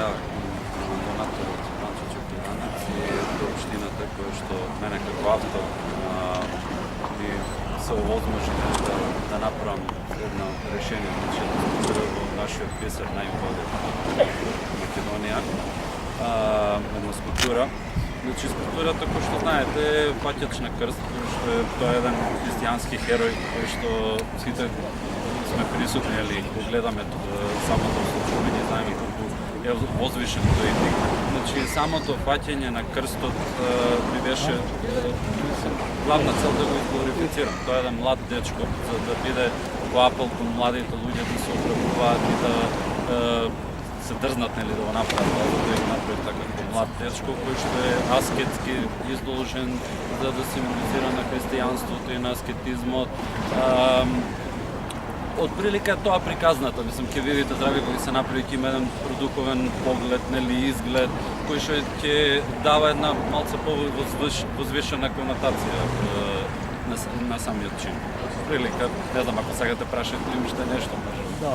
изјава на донатор од Панчо Чокиранец и до општината која што мене како автор ми се овозможи да направам едно решение, значи да скулптура во нашиот писар најубавиот во Македонија, една скулптура. Значи скулптурата, кој што знаете, е паќач на крст, кој што тоа е еден христијански херој кој што сите сме присутни, или го гледаме самото случување, знаеме колку е возвишен тој лик. Значи самото фаќање на крстот ми беше главна цел да го изглорифицирам. Тоа е еден млад дечко, за да биде во апел кон младите луѓе да се обрабуваат и да се дрзнат, нели, да го направат, да го направи така како млад дечко кој што е аскетски издолжен за да символизира на христијанството и на аскетизмот. Отприлика тоа приказната, мислам, ќе видите, драги, кога се направи, ќе има еден продуковен поглед, нели, изглед, кој што ќе дава една малце повозвишена конотација на самиот чин. Отприлика, не знам, ако сега те прашате ли уште нешто, може. Да,